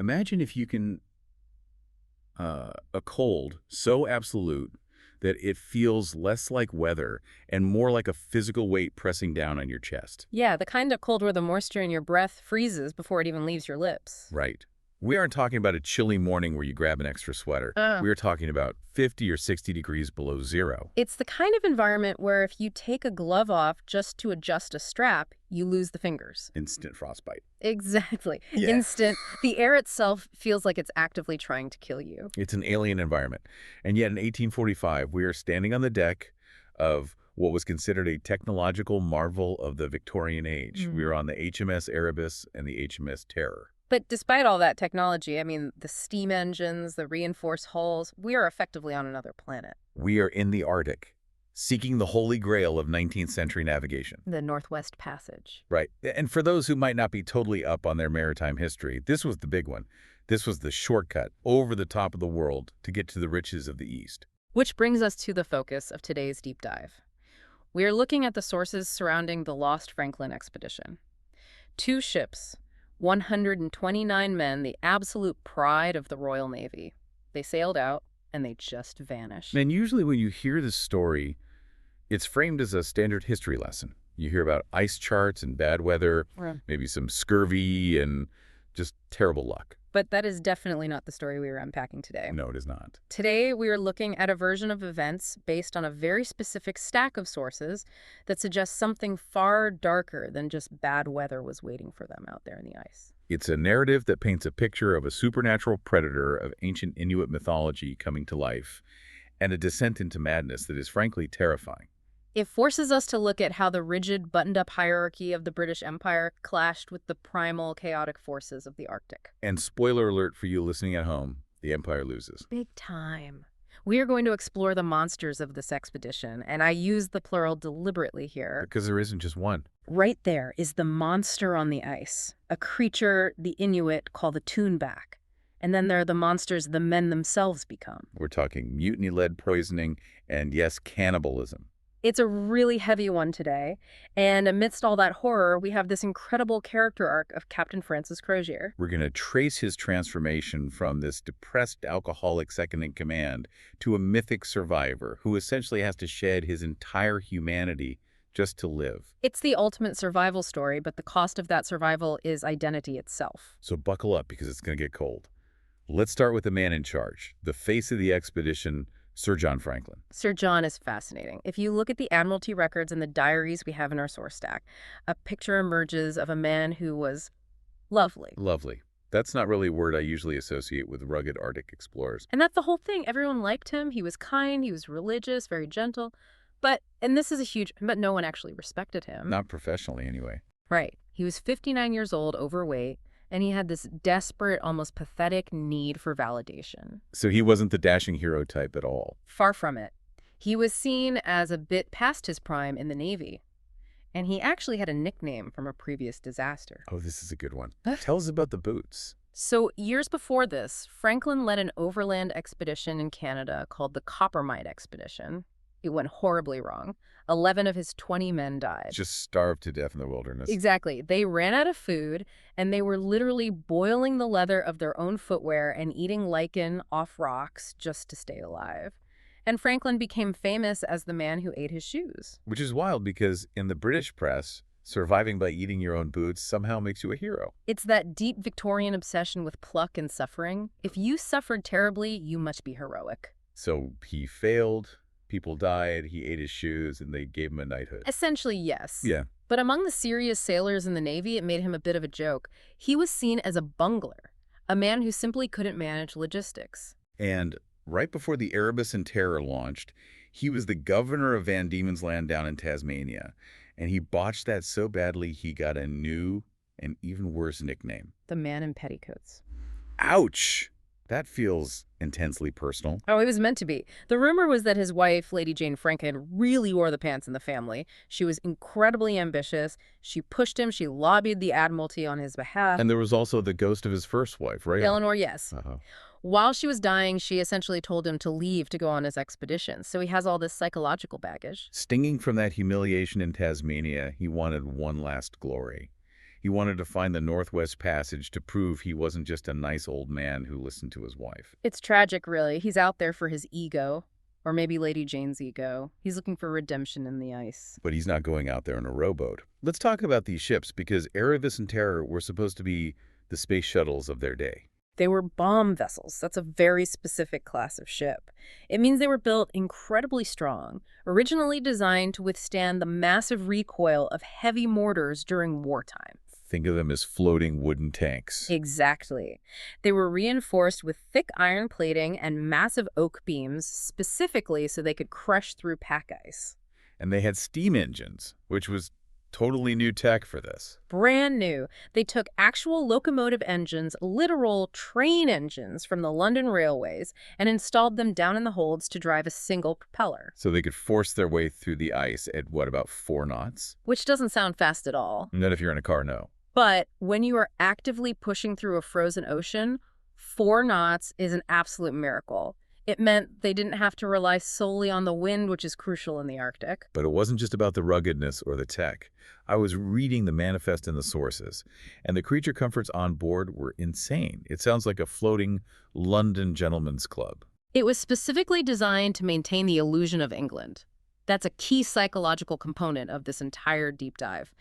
Imagine if you can, a cold so absolute that it feels less like weather and more like a physical weight pressing down on your chest. Yeah, the kind of cold where the moisture in your breath freezes before it even leaves your lips. Right. We aren't talking about a chilly morning where you grab an extra sweater. Uh, We are talking about 50 or 60 degrees below zero. it's the kind of environment where if you take a glove off just to adjust a strap, you lose the fingers. Instant frostbite. Exactly. Yeah. Instant. The air itself feels like it's actively trying to kill you. It's an alien environment. And yet in 1845, we are standing on the deck of what was considered a technological marvel of the Victorian age. We were on the HMS Erebus and the HMS Terror. But despite all that technology, I mean, the steam engines, the reinforced hulls, we are effectively on another planet. We are in the Arctic, seeking the holy grail of 19th century navigation. The Northwest Passage. Right. And for those who might not be totally up on their maritime history, this was the big one. This was the shortcut over the top of the world to get to the riches of the East. Which brings us to the focus of today's deep dive. We are looking at the sources surrounding the Lost Franklin expedition. 2 ships, 129 men, the absolute pride of the Royal Navy. They sailed out, and they just vanished. And usually when you hear this story, it's framed as a standard history lesson. You hear about ice charts and bad weather, maybe some scurvy and just terrible luck. But that is definitely not the story we are unpacking today. No, it is not. Today, we are looking at a version of events based on a very specific stack of sources that suggests something far darker than just bad weather was waiting for them out there in the ice. It's a narrative that paints a picture of a supernatural predator of ancient Inuit mythology coming to life, and a descent into madness that is frankly terrifying. It forces us to look at how the rigid, buttoned-up hierarchy of the British Empire clashed with the primal, chaotic forces of the Arctic. And spoiler alert for you listening at home, the Empire loses. Big time. We are going to explore the monsters of this expedition, and I use the plural deliberately here. Because there isn't just one. Right there is the monster on the ice, a creature the Inuit call the Tuunbaq. And then there are the monsters the men themselves become. We're talking mutiny-led poisoning and, yes, cannibalism. It's a really heavy one today, and amidst all that horror, we have this incredible character arc of Captain Francis Crozier. We're going to trace his transformation from this depressed alcoholic second-in-command to a mythic survivor who essentially has to shed his entire humanity just to live. It's the ultimate survival story, but the cost of that survival is identity itself. So buckle up because it's going to get cold. Let's start with the man in charge, the face of the expedition, Sir John Franklin. Sir John is fascinating. If you look at the Admiralty records and the diaries we have in our source stack, a picture emerges of a man who was lovely. Lovely. That's not really a word I usually associate with rugged Arctic explorers. And that's the whole thing. Everyone liked him. He was kind. He was religious, very gentle. But no one actually respected him. Not professionally, anyway. Right. He was 59 years old, overweight, and he had this desperate, almost pathetic need for validation. So he wasn't the dashing hero type at all. Far from it. He was seen as a bit past his prime in the Navy. And he actually had a nickname from a previous disaster. Oh, this is a good one. Tell us about the boots. So years before this, Franklin led an overland expedition in Canada called the Coppermine Expedition. It went horribly wrong. 11 of his 20 men died. Just starved to death in the wilderness. Exactly. They ran out of food, and they were literally boiling the leather of their own footwear and eating lichen off rocks just to stay alive. And Franklin became famous as the man who ate his shoes. Which is wild because in the British press, surviving by eating your own boots somehow makes you a hero. It's that deep Victorian obsession with pluck and suffering. If you suffered terribly, you must be heroic. So he failed. People died, he ate his shoes, and they gave him a knighthood. Essentially, yes. Yeah. But among the serious sailors in the Navy, it made him a bit of a joke. He was seen as a bungler, a man who simply couldn't manage logistics. And right before the Erebus and Terror launched, he was the governor of Van Diemen's Land down in Tasmania. And he botched that so badly, he got a new and even worse nickname. The man in petticoats. Ouch! That feels intensely personal. Oh, it was meant to be. The rumor was that his wife, Lady Jane Franklin, really wore the pants in the family. She was incredibly ambitious. She pushed him. She lobbied the Admiralty on his behalf. And there was also the ghost of his first wife, right? Eleanor, yes. Uh-huh. While she was dying, she essentially told him to leave to go on his expedition. So he has all this psychological baggage. Stinging from that humiliation in Tasmania, he wanted one last glory. He wanted to find the Northwest Passage to prove he wasn't just a nice old man who listened to his wife. It's tragic, really. He's out there for his ego, or maybe Lady Jane's ego. He's looking for redemption in the ice. But he's not going out there in a rowboat. Let's talk about these ships, because Erebus and Terror were supposed to be the space shuttles of their day. They were bomb vessels. That's a very specific class of ship. It means they were built incredibly strong, originally designed to withstand the massive recoil of heavy mortars during wartime. Think of them as floating wooden tanks. Exactly. They were reinforced with thick iron plating and massive oak beams, specifically so they could crush through pack ice. And they had steam engines, which was totally new tech for this. Brand new. They took actual locomotive engines, literal train engines from the London railways, and installed them down in the holds to drive a single propeller. So they could force their way through the ice at, what, about 4 knots? Which doesn't sound fast at all. Not if you're in a car, no. But when you are actively pushing through a frozen ocean, 4 knots is an absolute miracle. It meant they didn't have to rely solely on the wind, which is crucial in the Arctic. But it wasn't just about the ruggedness or the tech. I was reading the manifest and the sources, and the creature comforts on board were insane. It sounds like a floating London gentleman's club. It was specifically designed to maintain the illusion of England. That's a key psychological component of this entire deep dive.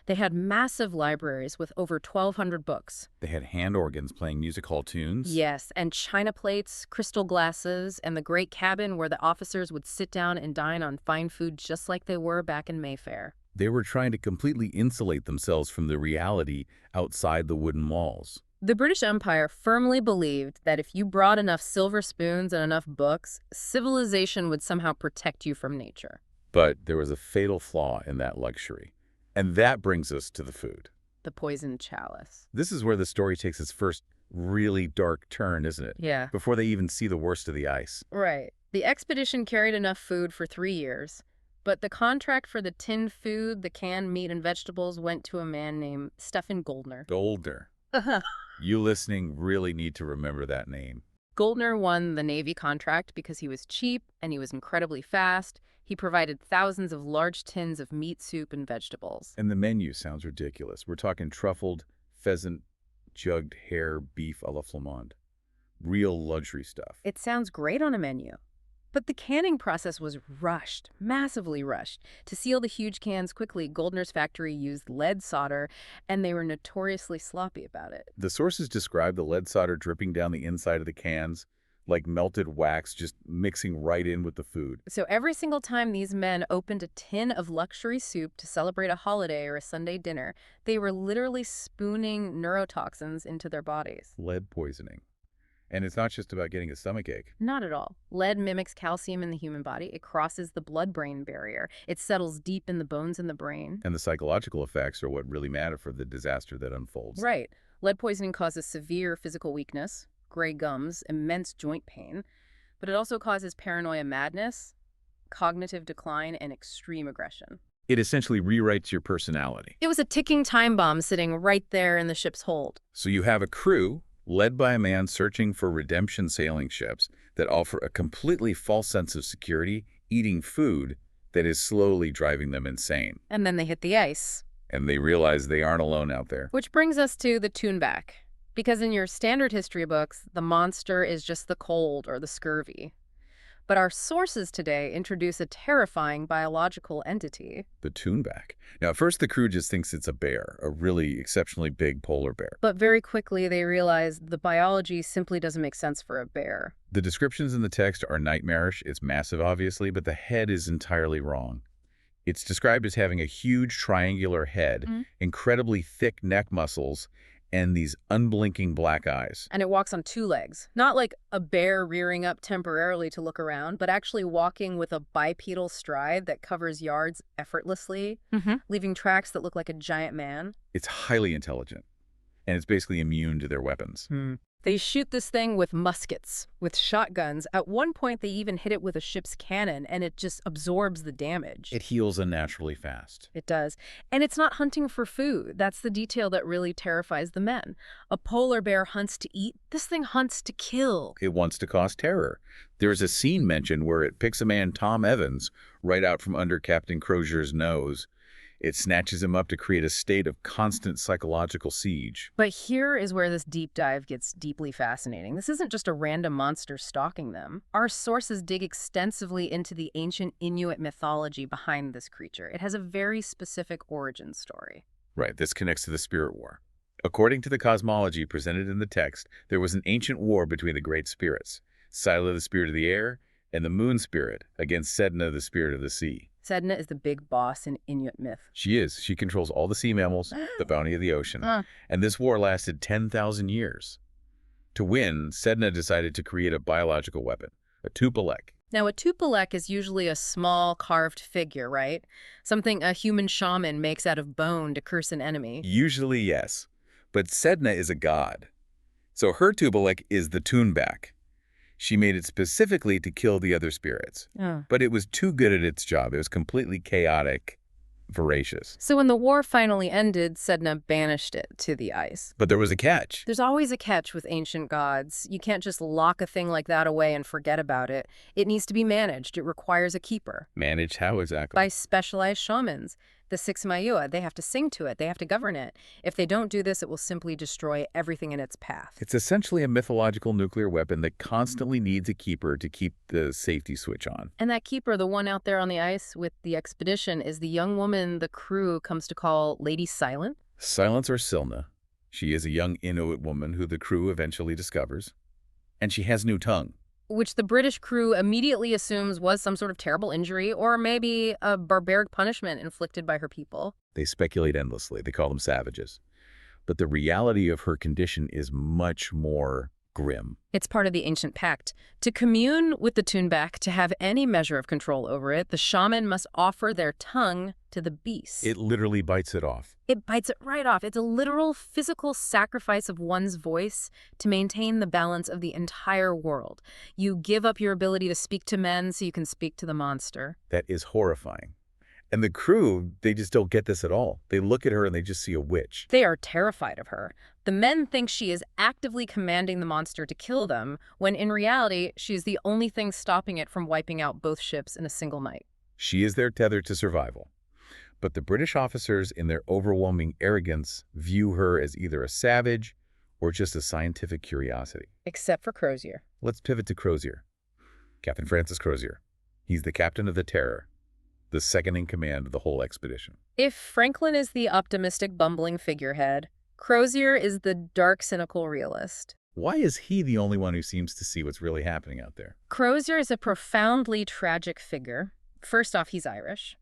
They had massive libraries with over 1,200 books. They had hand organs playing music hall tunes. Yes, and china plates, crystal glasses, and the great cabin where the officers would sit down and dine on fine food just like they were back in Mayfair. They were trying to completely insulate themselves from the reality outside the wooden walls. The British Empire firmly believed that if you brought enough silver spoons and enough books, civilization would somehow protect you from nature. But there was a fatal flaw in that luxury. And that brings us to the food. The poisoned chalice. This is where the story takes its first really dark turn, isn't it? Yeah. Before they even see the worst of the ice. Right. The expedition carried enough food for 3 years, but the contract for the tinned food, the canned meat and vegetables went to a man named Stephen Goldner. Goldner. You listening really need to remember that name. Goldner won the Navy contract because he was cheap and he was incredibly fast. He provided thousands of large tins of meat, soup, and vegetables. And the menu sounds ridiculous. We're talking truffled, pheasant, jugged hare, beef a la flamande. Real luxury stuff. It sounds great on a menu. But the canning process was rushed, massively rushed. To seal the huge cans quickly, Goldner's factory used lead solder, and they were notoriously sloppy about it. The sources describe the lead solder dripping down the inside of the cans, like melted wax just mixing right in with the food. So every single time these men opened a tin of luxury soup to celebrate a holiday or a Sunday dinner, they were literally spooning neurotoxins into their bodies. Lead poisoning. And it's not just about getting a stomachache. Not at all. Lead mimics calcium in the human body. It crosses the blood-brain barrier. It settles deep in the bones in the brain. And the psychological effects are what really matter for the disaster that unfolds. Right. Lead poisoning causes severe physical weakness, gray gums, immense joint pain, but it also causes paranoia, madness, cognitive decline, and extreme aggression. It essentially rewrites your personality. It was a ticking time bomb sitting right there in the ship's hold. So you have a crew led by a man searching for redemption sailing ships that offer a completely false sense of security, eating food that is slowly driving them insane. And then they hit the ice. And they realize they aren't alone out there. Which brings us to the Tuunbaq. Because in your standard history books, the monster is just the cold or the scurvy. But our sources today introduce a terrifying biological entity. The Tuunbaq. Now, at first the crew just thinks it's a bear, a really exceptionally big polar bear. But very quickly they realize the biology simply doesn't make sense for a bear. The descriptions in the text are nightmarish. It's massive, obviously, but the head is entirely wrong. It's described as having a huge triangular head, incredibly thick neck muscles, and these unblinking black eyes. And it walks on 2 legs. Not like a bear rearing up temporarily to look around, but actually walking with a bipedal stride that covers yards effortlessly, leaving tracks that look like a giant man. It's highly intelligent, and it's basically immune to their weapons. They shoot this thing with muskets, with shotguns. At one point, they even hit it with a ship's cannon, and it just absorbs the damage. It heals unnaturally fast. It does. And it's not hunting for food. That's the detail that really terrifies the men. A polar bear hunts to eat. This thing hunts to kill. It wants to cause terror. There's a scene mentioned where it picks a man, Tom Evans, right out from under Captain Crozier's nose, It snatches him up to create a state of constant psychological siege. But here is where this deep dive gets deeply fascinating. This isn't just a random monster stalking them. Our sources dig extensively into the ancient Inuit mythology behind this creature. It has a very specific origin story. Right, this connects to the spirit war. According to the cosmology presented in the text, there was an ancient war between the great spirits, Scylla, the spirit of the air, and the moon spirit, against Sedna, the spirit of the sea. Sedna is the big boss in Inuit myth. She is. She controls all the sea mammals, the bounty of the ocean. And this war lasted 10,000 years. To win, Sedna decided to create a biological weapon, a Tuunbaq. Now, a Tuunbaq is usually a small carved figure, right? Something a human shaman makes out of bone to curse an enemy. Usually, yes. But Sedna is a god. So her Tuunbaq is the Tuunbaq. She made it specifically to kill the other spirits. But it was too good at its job. It was completely chaotic, voracious. So when the war finally ended, Sedna banished it to the ice. But there was a catch. There's always a catch with ancient gods. You can't just lock a thing like that away and forget about it. It needs to be managed. It requires a keeper. Managed how exactly? By specialized shamans. The six Mayua, they have to sing to it. They have to govern it. If they don't do this, it will simply destroy everything in its path. It's essentially a mythological nuclear weapon that constantly needs a keeper to keep the safety switch on. And that keeper, the one out there on the ice with the expedition, is the young woman the crew comes to call Lady Silent? Silence or Silna. She is a young Inuit woman who the crew eventually discovers. And she has no tongue. Which the British crew immediately assumes was some sort of terrible injury or maybe a barbaric punishment inflicted by her people. They speculate endlessly. They call them savages. But the reality of her condition is much more grim. It's part of the ancient pact. To commune with the Tuunbaq, to have any measure of control over it, the shaman must offer their tongue to the beast. It literally bites it off. It bites it right off. It's a literal physical sacrifice of one's voice to maintain the balance of the entire world. You give up your ability to speak to men so you can speak to the monster. That is horrifying. And the crew, they just don't get this at all. They look at her and they just see a witch. They are terrified of her. The men think she is actively commanding the monster to kill them, when in reality, she is the only thing stopping it from wiping out both ships in a single night. She is their tether to survival. But the British officers, in their overwhelming arrogance, view her as either a savage or just a scientific curiosity. Except for Crozier. Let's pivot to Crozier. Captain Francis Crozier. He's the captain of the Terror, the second in command of the whole expedition. If Franklin is the optimistic, bumbling figurehead, Crozier is the dark, cynical realist. Why is he the only one who seems to see what's really happening out there? Crozier is a profoundly tragic figure. First off, he's Irish.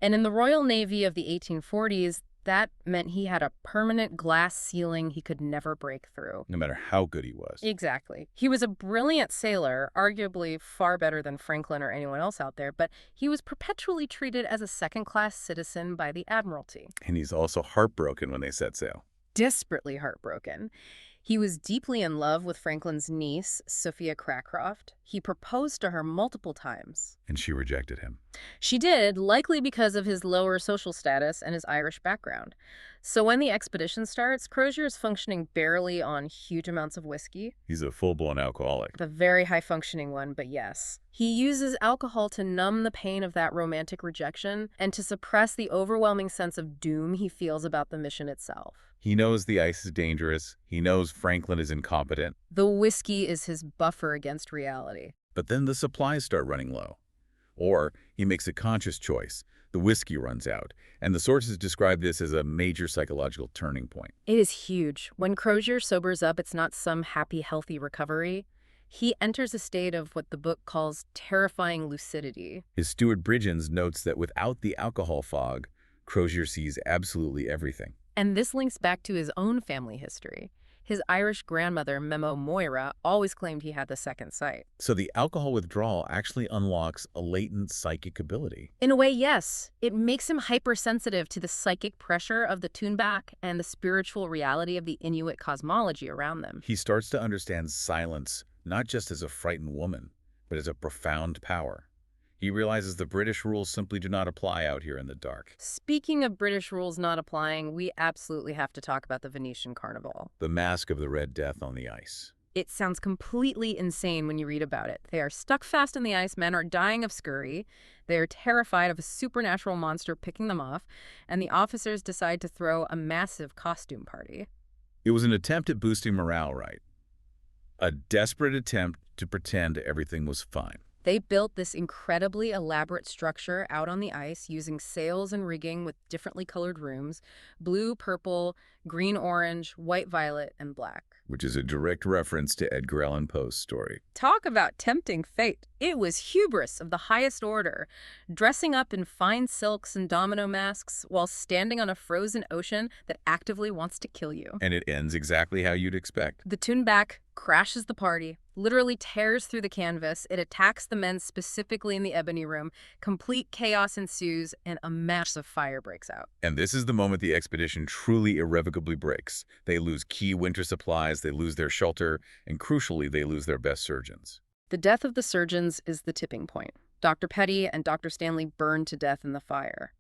And in the Royal Navy of the 1840s, that meant he had a permanent glass ceiling he could never break through. No matter how good he was. Exactly. He was a brilliant sailor, arguably far better than Franklin or anyone else out there, but he was perpetually treated as a second-class citizen by the Admiralty. And he's also heartbroken when they set sail. Desperately heartbroken. He was deeply in love with Franklin's niece, Sophia Cracroft. He proposed to her multiple times. And she rejected him. She did, likely because of his lower social status and his Irish background. So when the expedition starts, Crozier is functioning barely on huge amounts of whiskey. He's a full-blown alcoholic. The very high-functioning one, but yes. He uses alcohol to numb the pain of that romantic rejection and to suppress the overwhelming sense of doom he feels about the mission itself. He knows the ice is dangerous. He knows Franklin is incompetent. The whiskey is his buffer against reality. But then the supplies start running low. Or he makes a conscious choice. The whiskey runs out. And the sources describe this as a major psychological turning point. It is huge. When Crozier sobers up, it's not some happy, healthy recovery. He enters a state of what the book calls terrifying lucidity. His steward Bridgens notes that without the alcohol fog, Crozier sees absolutely everything. And this links back to his own family history. His Irish grandmother, Memo Moira, always claimed he had the second sight. So the alcohol withdrawal actually unlocks a latent psychic ability. In a way, yes. It makes him hypersensitive to the psychic pressure of the Tuunbaq and the spiritual reality of the Inuit cosmology around them. He starts to understand silence, not just as a frightened woman, but as a profound power. He realizes the British rules simply do not apply out here in the dark. Speaking of British rules not applying, we absolutely have to talk about the Venetian Carnival. The Mask of the Red Death on the ice. It sounds completely insane when you read about it. They are stuck fast in the ice, men are dying of scurvy, they are terrified of a supernatural monster picking them off, and the officers decide to throw a massive costume party. It was an attempt at boosting morale, right? A desperate attempt to pretend everything was fine. They built this incredibly elaborate structure out on the ice using sails and rigging with differently colored rooms: blue, purple, green, orange, white, violet, and black. Which is a direct reference to Edgar Allan Poe's story. Talk about tempting fate. It was hubris of the highest order, dressing up in fine silks and domino masks while standing on a frozen ocean that actively wants to kill you. And it ends exactly how you'd expect. The Tuunbaq crashes the party, literally tears through the canvas. It attacks the men specifically in the ebony room. Complete chaos ensues, and a massive fire breaks out. And this is the moment the expedition truly irrevocably breaks. They lose key winter supplies, they lose their shelter, and crucially, they lose their best surgeons. The death of the surgeons is the tipping point. Dr. Petty and Dr. Stanley burned to death in the fire.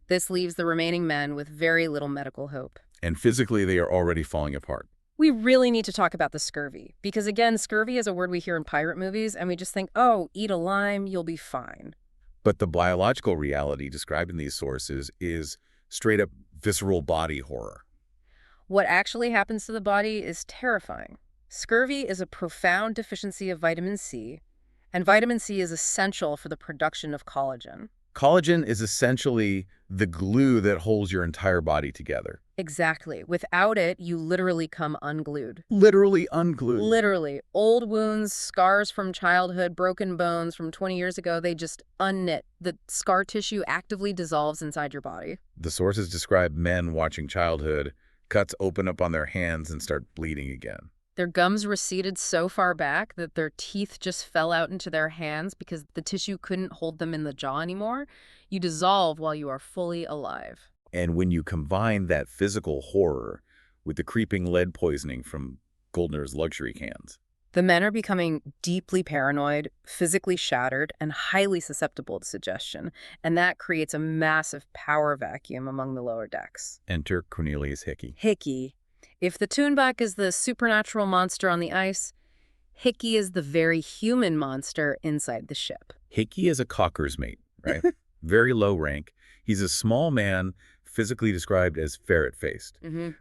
This leaves the remaining men with very little medical hope. And physically, they are already falling apart. We really need to talk about the scurvy, because again, scurvy is a word we hear in pirate movies, and we just think, oh, eat a lime, you'll be fine. But the biological reality described in these sources is straight-up visceral body horror. What actually happens to the body is terrifying. Scurvy is a profound deficiency of vitamin C, and vitamin C is essential for the production of collagen. Collagen is essentially the glue that holds your entire body together. Exactly. Without it, you literally come unglued. Literally unglued. Literally. Old wounds, scars from childhood, broken bones from 20 years ago, they just unknit. The scar tissue actively dissolves inside your body. The sources describe men watching childhood, cuts open up on their hands and start bleeding again. Their gums receded so far back that their teeth just fell out into their hands because the tissue couldn't hold them in the jaw anymore. You dissolve while you are fully alive. And when you combine that physical horror with the creeping lead poisoning from Goldner's luxury cans, the men are becoming deeply paranoid, physically shattered, and highly susceptible to suggestion. And that creates a massive power vacuum among the lower decks. enter Cornelius Hickey. Hickey. If the Tuunbaq is the supernatural monster on the ice, Hickey is the very human monster inside the ship. Hickey is a caulker's mate, right? Very low rank. He's a small man, physically described as ferret-faced.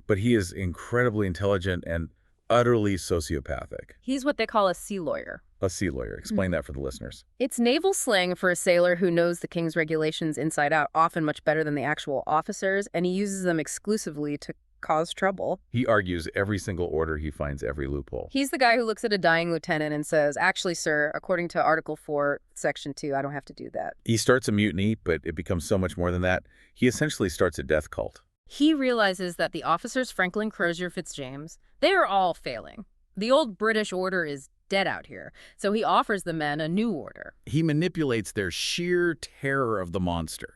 But he is incredibly intelligent and utterly sociopathic. He's what they call a sea lawyer. A sea lawyer. Explain that for the listeners. It's naval slang for a sailor who knows the king's regulations inside out, often much better than the actual officers, and he uses them exclusively to cause trouble. He argues every single order, he finds every loophole. He's the guy who looks at a dying lieutenant and says, actually, sir, according to Article 4, Section 2, I don't have to do that. He starts a mutiny, but it becomes so much more than that. He essentially starts a death cult. He realizes that the officers, Franklin, Crozier, Fitzjames, they are all failing. The old British order is dead out here, so he offers the men a new order. He manipulates their sheer terror of the monster.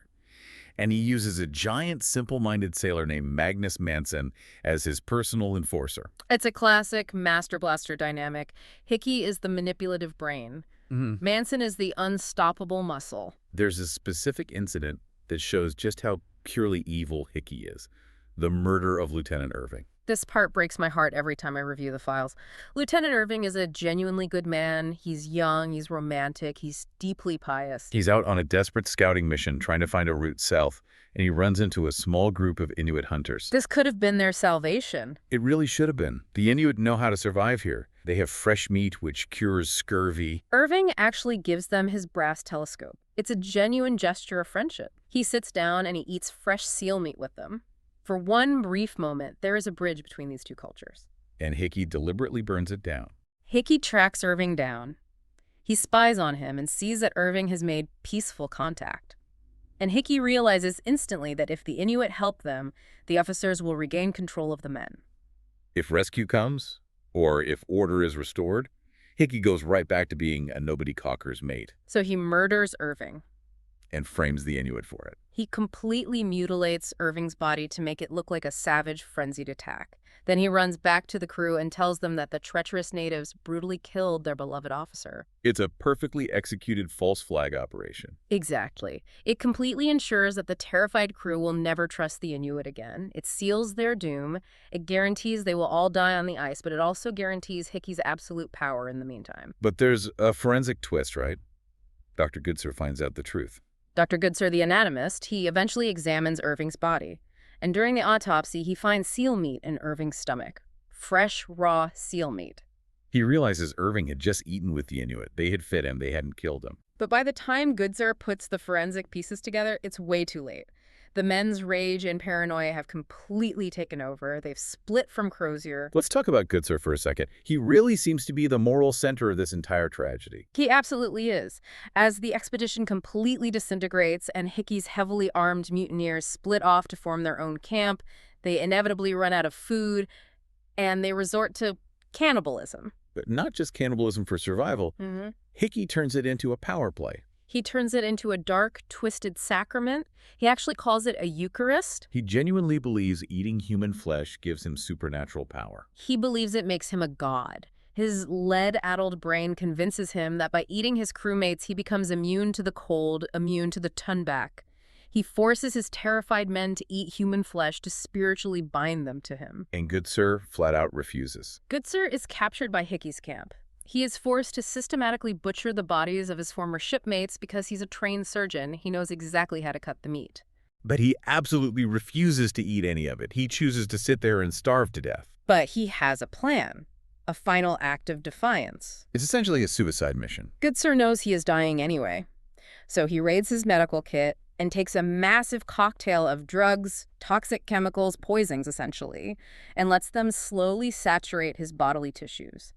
And he uses a giant, simple-minded sailor named Magnus Manson as his personal enforcer. It's a classic master blaster dynamic. Hickey is the manipulative brain. Manson is the unstoppable muscle. There's a specific incident that shows just how purely evil Hickey is. The murder of Lieutenant Irving. This part breaks my heart every time I review the files. Lieutenant Irving is a genuinely good man. He's young, he's romantic, he's deeply pious. He's out on a desperate scouting mission trying to find a route south, and he runs into a small group of Inuit hunters. This could have been their salvation. It really should have been. The Inuit know how to survive here. They have fresh meat, which cures scurvy. Irving actually gives them his brass telescope. It's a genuine gesture of friendship. He sits down and he eats fresh seal meat with them. For one brief moment, there is a bridge between these two cultures. And Hickey deliberately burns it down. Hickey tracks Irving down. He spies on him and sees that Irving has made peaceful contact. And Hickey realizes instantly that if the Inuit help them, the officers will regain control of the men. If rescue comes, or if order is restored, Hickey goes right back to being a nobody caulker's mate. So he murders Irving. And frames the Inuit for it. He completely mutilates Irving's body to make it look like a savage, frenzied attack. Then he runs back to the crew and tells them that the treacherous natives brutally killed their beloved officer. It's a perfectly executed false flag operation. Exactly. It completely ensures that the terrified crew will never trust the Inuit again. It seals their doom. It guarantees they will all die on the ice, but it also guarantees Hickey's absolute power in the meantime. But there's a forensic twist, right? Dr. Goodsir finds out the truth. Dr. Goodsir, the anatomist, he eventually examines Irving's body. And during the autopsy, he finds seal meat in Irving's stomach. Fresh, raw seal meat. He realizes Irving had just eaten with the Inuit. They had fed him. They hadn't killed him. But by the time Goodsir puts the forensic pieces together, it's way too late. The men's rage and paranoia have completely taken over. They've split from Crozier. Let's talk about Goodsir for a second. He really seems to be the moral center of this entire tragedy. He absolutely is. As the expedition completely disintegrates and Hickey's heavily armed mutineers split off to form their own camp, they inevitably run out of food, and they resort to cannibalism. But not just cannibalism for survival. Hickey turns it into a power play. He turns it into a dark, twisted sacrament. He actually calls it a Eucharist. He genuinely believes eating human flesh gives him supernatural power. He believes it makes him a god. His lead-addled brain convinces him that by eating his crewmates, he becomes immune to the cold, immune to the Tuunbaq. He forces his terrified men to eat human flesh to spiritually bind them to him. And Goodsir flat out refuses. Goodsir is captured by Hickey's camp. He is forced to systematically butcher the bodies of his former shipmates because he's a trained surgeon. He knows exactly how to cut the meat. But he absolutely refuses to eat any of it. He chooses to sit there and starve to death. But he has a plan. A final act of defiance. It's essentially a suicide mission. Goodsir knows he is dying anyway. So he raids his medical kit and takes a massive cocktail of drugs, toxic chemicals, poisons essentially, and lets them slowly saturate his bodily tissues.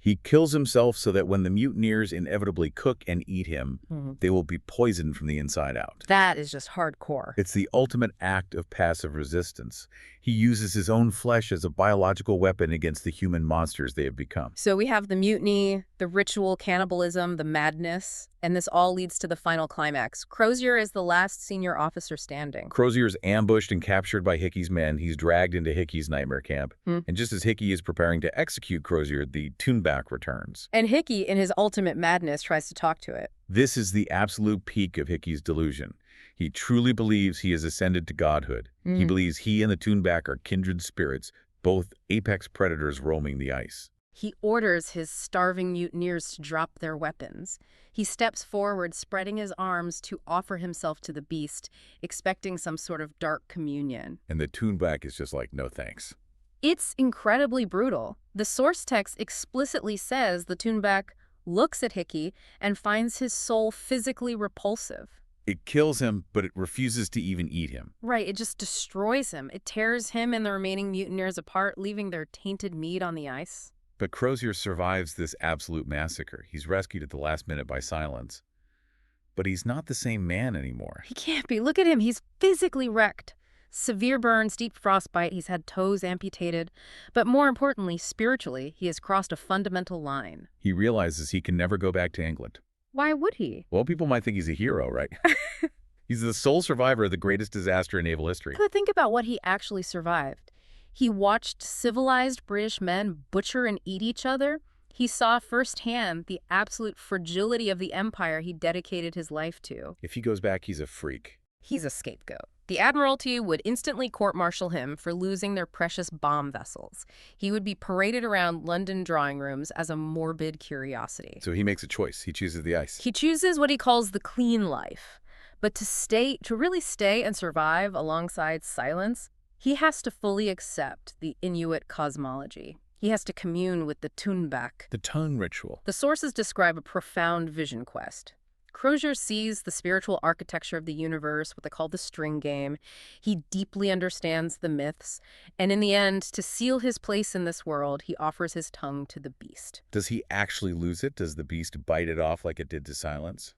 He kills himself so that when the mutineers inevitably cook and eat him, they will be poisoned from the inside out. That is just hardcore. It's the ultimate act of passive resistance. He uses his own flesh as a biological weapon against the human monsters they have become. So we have the mutiny, the ritual cannibalism, the madness, and this all leads to the final climax. Crozier is the last senior officer standing. Crozier is ambushed and captured by Hickey's men. He's dragged into Hickey's nightmare camp. And just as Hickey is preparing to execute Crozier, the Tuunbaq returns. And Hickey, in his ultimate madness, tries to talk to it. This is the absolute peak of Hickey's delusion. He truly believes he has ascended to godhood. He believes he and the Tuunbaq are kindred spirits, both apex predators roaming the ice. He orders his starving mutineers to drop their weapons. He steps forward, spreading his arms to offer himself to the beast, expecting some sort of dark communion. And the Tuunbaq is just like, no thanks. It's incredibly brutal. The source text explicitly says the Tuunbaq looks at Hickey and finds his soul physically repulsive. It kills him, but it refuses to even eat him. Right, it just destroys him. It tears him and the remaining mutineers apart, leaving their tainted meat on the ice. But Crozier survives this absolute massacre. He's rescued at the last minute by Silence. But he's not the same man anymore. He can't be. Look at him. He's physically wrecked. Severe burns, deep frostbite. He's had toes amputated. But more importantly, spiritually, he has crossed a fundamental line. He realizes he can never go back to England. Why would he? Well, people might think he's a hero, right? He's the sole survivor of the greatest disaster in naval history. But think about what he actually survived. He watched civilized British men butcher and eat each other. He saw firsthand the absolute fragility of the empire he dedicated his life to. If he goes back, he's a freak. He's a scapegoat. The Admiralty would instantly court-martial him for losing their precious bomb vessels. He would be paraded around London drawing rooms as a morbid curiosity. So he makes a choice. He chooses the ice. He chooses what he calls the clean life. But to really stay and survive alongside Silence, he has to fully accept the Inuit cosmology. He has to commune with the Tuunbaq. The tongue ritual. The sources describe a profound vision quest. Crozier sees the spiritual architecture of the universe, what they call the string game. He deeply understands the myths. And in the end, to seal his place in this world, he offers his tongue to the beast. Does he actually lose it? Does the beast bite it off like it did to Silence?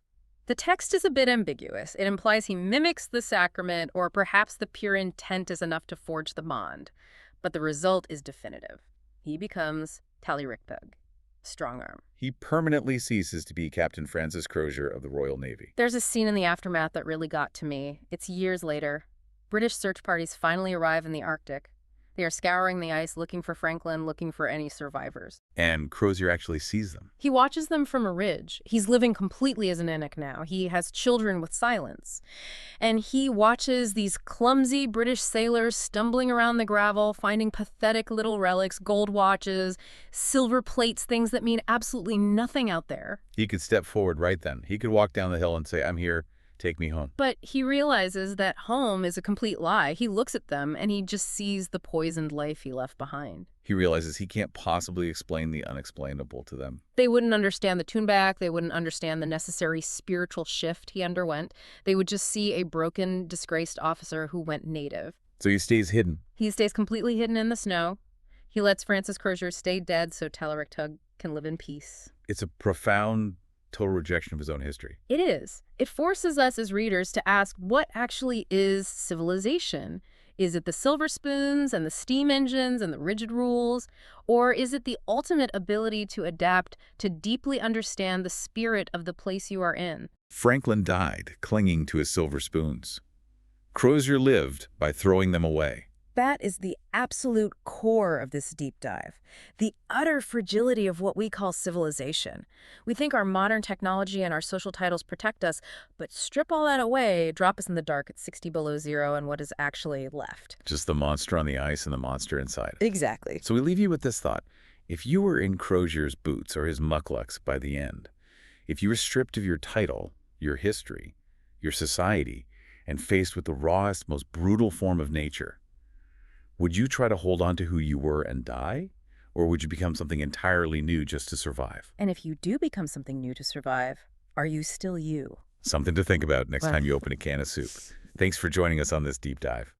The text is a bit ambiguous. It implies he mimics the sacrament, or perhaps the pure intent is enough to forge the bond. But the result is definitive. He becomes Talirikpug, strong arm. He permanently ceases to be Captain Francis Crozier of the Royal Navy. There's a scene in the aftermath that really got to me. It's years later. British search parties finally arrive in the Arctic. They are scouring the ice, looking for Franklin, looking for any survivors. And Crozier actually sees them. He watches them from a ridge. He's living completely as an Inuk now. He has children with silence. And he watches these clumsy British sailors stumbling around the gravel, finding pathetic little relics, gold watches, silver plates, things that mean absolutely nothing out there. He could step forward right then. He could walk down the hill and say, I'm here, take me home. But he realizes that home is a complete lie. He looks at them and he just sees the poisoned life he left behind. He realizes he can't possibly explain the unexplainable to them. They wouldn't understand the Tuunbaq. They wouldn't understand the necessary spiritual shift he underwent. They would just see a broken, disgraced officer who went native. So he stays hidden. He stays completely hidden in the snow. He lets Francis Crozier stay dead so Telerik Tug can live in peace. It's a profound, total rejection of his own history. It is. It forces us as readers to ask, what actually is civilization? Is it the silver spoons and the steam engines and the rigid rules? Or is it the ultimate ability to adapt, to deeply understand the spirit of the place you are in? Franklin died clinging to his silver spoons. Crozier lived by throwing them away. That is the absolute core of this deep dive, the utter fragility of what we call civilization. We think our modern technology and our social titles protect us, but strip all that away, drop us in the dark at 60 below zero, and what is actually left? Just the monster on the ice and the monster inside. Exactly. So we leave you with this thought. If you were in Crozier's boots or his mucklucks by the end, if you were stripped of your title, your history, your society, and faced with the rawest, most brutal form of nature, would you try to hold on to who you were and die? Or would you become something entirely new just to survive? And if you do become something new to survive, are you still you? Something to think about next time you open a can of soup. Thanks for joining us on this deep dive.